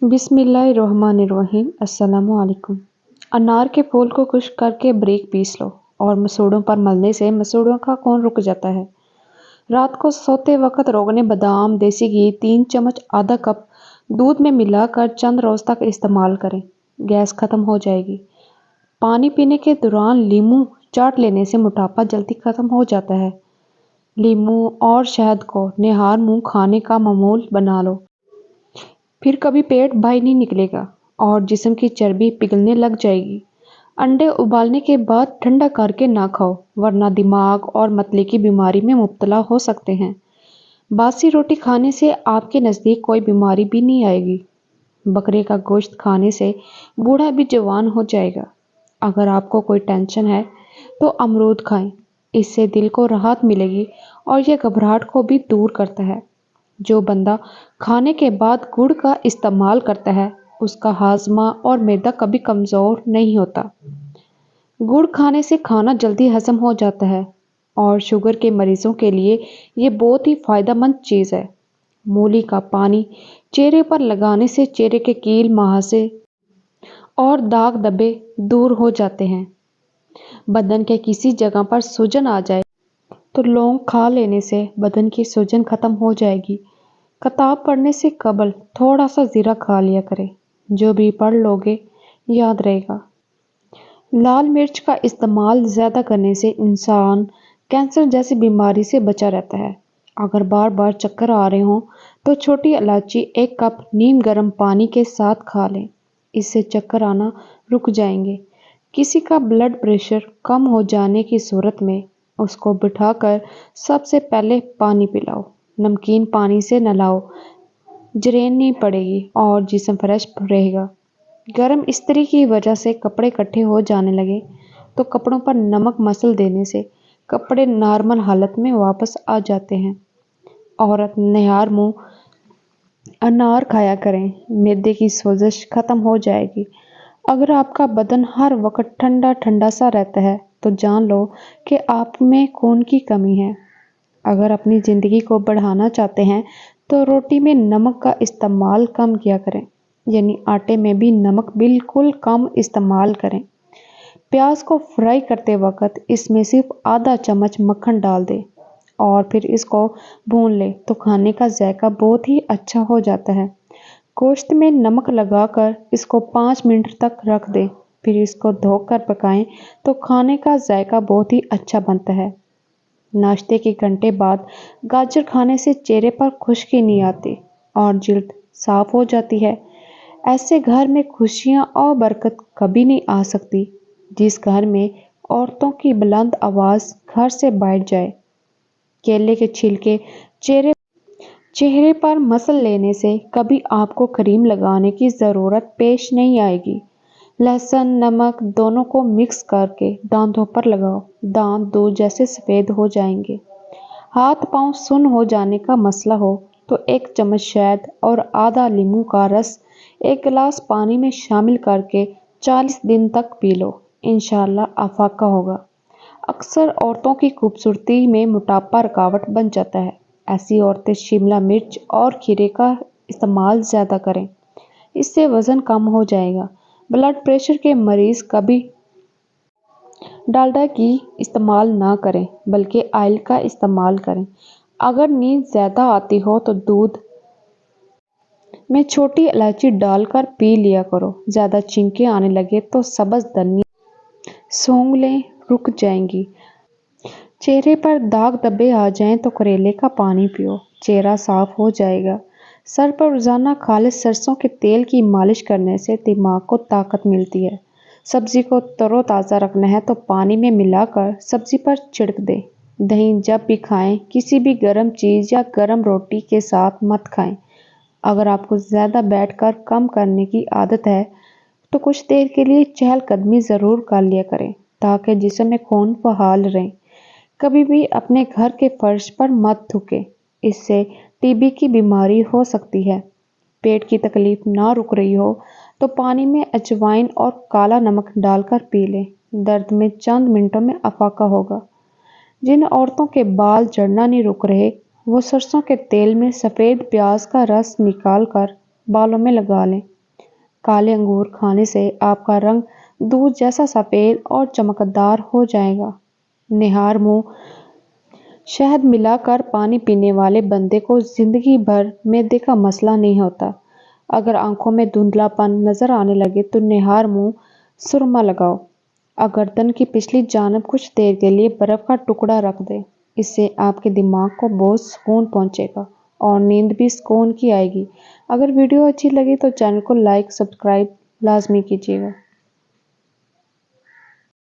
बिस्मिल्लाहिर्रहमानिर्रहीम। अस्सलामु अलैकुम। अनार के फूल को खुश्क करके बारीक पीस लो और मसूड़ों पर मलने से मसूड़ों का खून रुक जाता है। रात को सोते वक्त रोगने बादाम देसी घी 3 चम्मच आधा कप दूध में मिलाकर चंद रोज तक इस्तेमाल करें, गैस खत्म हो जाएगी। पानी पीने के दौरान लीमू चाट लेने से मोटापा जल्दी खत्म हो जाता है। लीमू और शहद को निहार मुंह खाने का मामूल बना लो, फिर कभी पेट बाहर नहीं निकलेगा और जिस्म की चर्बी पिघलने लग जाएगी। अंडे उबालने के बाद ठंडा करके ना खाओ, वरना दिमाग और मतले की बीमारी में मुब्तला हो सकते हैं। बासी रोटी खाने से आपके नज़दीक कोई बीमारी भी नहीं आएगी। बकरे का गोश्त खाने से बूढ़ा भी जवान हो जाएगा। अगर आपको कोई टेंशन है तो अमरूद खाएं, इससे दिल को राहत मिलेगी और यह घबराहट को भी दूर करता है। जो बंदा खाने के बाद गुड़ का इस्तेमाल करता है उसका हाजमा और मैदा कभी कमज़ोर नहीं होता। गुड़ खाने से खाना जल्दी हजम हो जाता है और शुगर के मरीजों के लिए ये बहुत ही फ़ायदेमंद चीज़ है। मूली का पानी चेहरे पर लगाने से चेहरे के कील, मुहासे और दाग धब्बे दूर हो जाते हैं। बदन के किसी जगह पर सूजन आ जाए तो लौंग खा लेने से बदन की सूजन खत्म हो जाएगी। किताब पढ़ने से कबल थोड़ा सा ज़ीरा खा लिया करें, जो भी पढ़ लोगे याद रहेगा। लाल मिर्च का इस्तेमाल ज़्यादा करने से इंसान कैंसर जैसी बीमारी से बचा रहता है। अगर बार बार चक्कर आ रहे हों तो छोटी इलायची 1 कप नीम गर्म पानी के साथ खा लें, इससे चक्कर आना रुक जाएंगे। किसी का ब्लड प्रेशर कम हो जाने की सूरत में उसको बिठाकर सबसे पहले पानी पिलाओ, नमकीन पानी से नहलाओ, जरेन नहीं पड़ेगी और जिस्म फ्रेश रहेगा। गर्म इस्त्री की वजह से कपड़े इकट्ठे हो जाने लगे तो कपड़ों पर नमक मसल देने से कपड़े नॉर्मल हालत में वापस आ जाते हैं। औरत निहार मुंह अनार खाया करें, मैदे की सोजिश खत्म हो जाएगी। अगर आपका बदन हर वक्त ठंडा ठंडा सा रहता है तो जान लो कि आप में खून की कमी है। अगर अपनी ज़िंदगी को बढ़ाना चाहते हैं तो रोटी में नमक का इस्तेमाल कम किया करें, यानी आटे में भी नमक बिल्कुल कम इस्तेमाल करें। प्याज को फ्राई करते वक्त इसमें सिर्फ आधा चम्मच मक्खन डाल दें और फिर इसको भून लें तो खाने का जायका बहुत ही अच्छा हो जाता है। गोश्त में नमक लगाकर इसको 5 मिनट तक रख दें, फिर इसको धोकर पकाएं तो खाने का जायका बहुत ही अच्छा बनता है। नाश्ते के घंटे बाद गाजर खाने से चेहरे पर खुश्की नहीं आती और जिल्द साफ हो जाती है। ऐसे घर में खुशियां और बरकत कभी नहीं आ सकती जिस घर में औरतों की बुलंद आवाज़ घर से बैठ जाए। केले के छिलके चेहरे पर मसल लेने से कभी आपको क्रीम लगाने की ज़रूरत पेश नहीं आएगी। लहसुन नमक दोनों को मिक्स करके दांतों पर लगाओ, दांत दूध जैसे सफ़ेद हो जाएंगे। हाथ पांव सुन्न हो जाने का मसला हो तो 1 चम्मच शहद और आधा नींबू का रस 1 गिलास पानी में शामिल करके 40 दिन तक पी लो, इंशाअल्लाह आफाका होगा। अक्सर औरतों की खूबसूरती में मोटापा रुकावट बन जाता है। ऐसी औरतें शिमला मिर्च और खीरे का इस्तेमाल ज़्यादा करें, इससे वज़न कम हो जाएगा। ब्लड प्रेशर के मरीज़ कभी डालडा घी इस्तेमाल ना करें बल्कि ऑयल का इस्तेमाल करें। अगर नींद ज़्यादा आती हो तो दूध में छोटी इलायची डालकर पी लिया करो। ज़्यादा छींकें आने लगे तो सब्ज़ धनिया सूंघ लें, रुक जाएंगी। चेहरे पर दाग धब्बे आ जाएं तो करेले का पानी पियो, चेहरा साफ हो जाएगा। सर पर रोज़ाना खालिस सरसों के तेल की मालिश करने से दिमाग को ताकत मिलती है। सब्ज़ी को तरोताज़ा रखना है तो पानी में मिलाकर सब्ज़ी पर छिड़क दें। दही जब भी खाएं किसी भी गर्म चीज़ या गर्म रोटी के साथ मत खाएं। अगर आपको ज़्यादा बैठकर कम करने की आदत है तो कुछ देर के लिए चहलकदमी ज़रूर कर लिया करें ताकि जिस्म में खून बहाल रहे। कभी भी अपने घर के फर्श पर मत थूकें, इससे टीबी की बीमारी हो सकती है। पेट की तकलीफ ना रुक रही हो तो पानी में अजवाइन और काला नमक डालकर पी लें, दर्द में चंद मिनटों में अफाका होगा। जिन औरतों के बाल झड़ना नहीं रुक रहे वो सरसों के तेल में सफ़ेद प्याज का रस निकाल कर बालों में लगा लें, काले अंगूर खाने से आपका रंग दूध जैसा सफ़ेद और चमकदार हो जाएगा। निहार मुंह शहद मिलाकर पानी पीने वाले बंदे को जिंदगी भर मैदे का मसला नहीं होता। अगर आंखों में धुंधलापन नजर आने लगे तो निहार मुंह सुरमा लगाओ। गर्दन की पिछली जानब कुछ देर के लिए बर्फ का टुकड़ा रख दें। इससे आपके दिमाग को बहुत सुकून पहुंचेगा और नींद भी सुकून की आएगी। अगर वीडियो अच्छी लगी तो चैनल को लाइक सब्सक्राइब लाजमी कीजिएगा।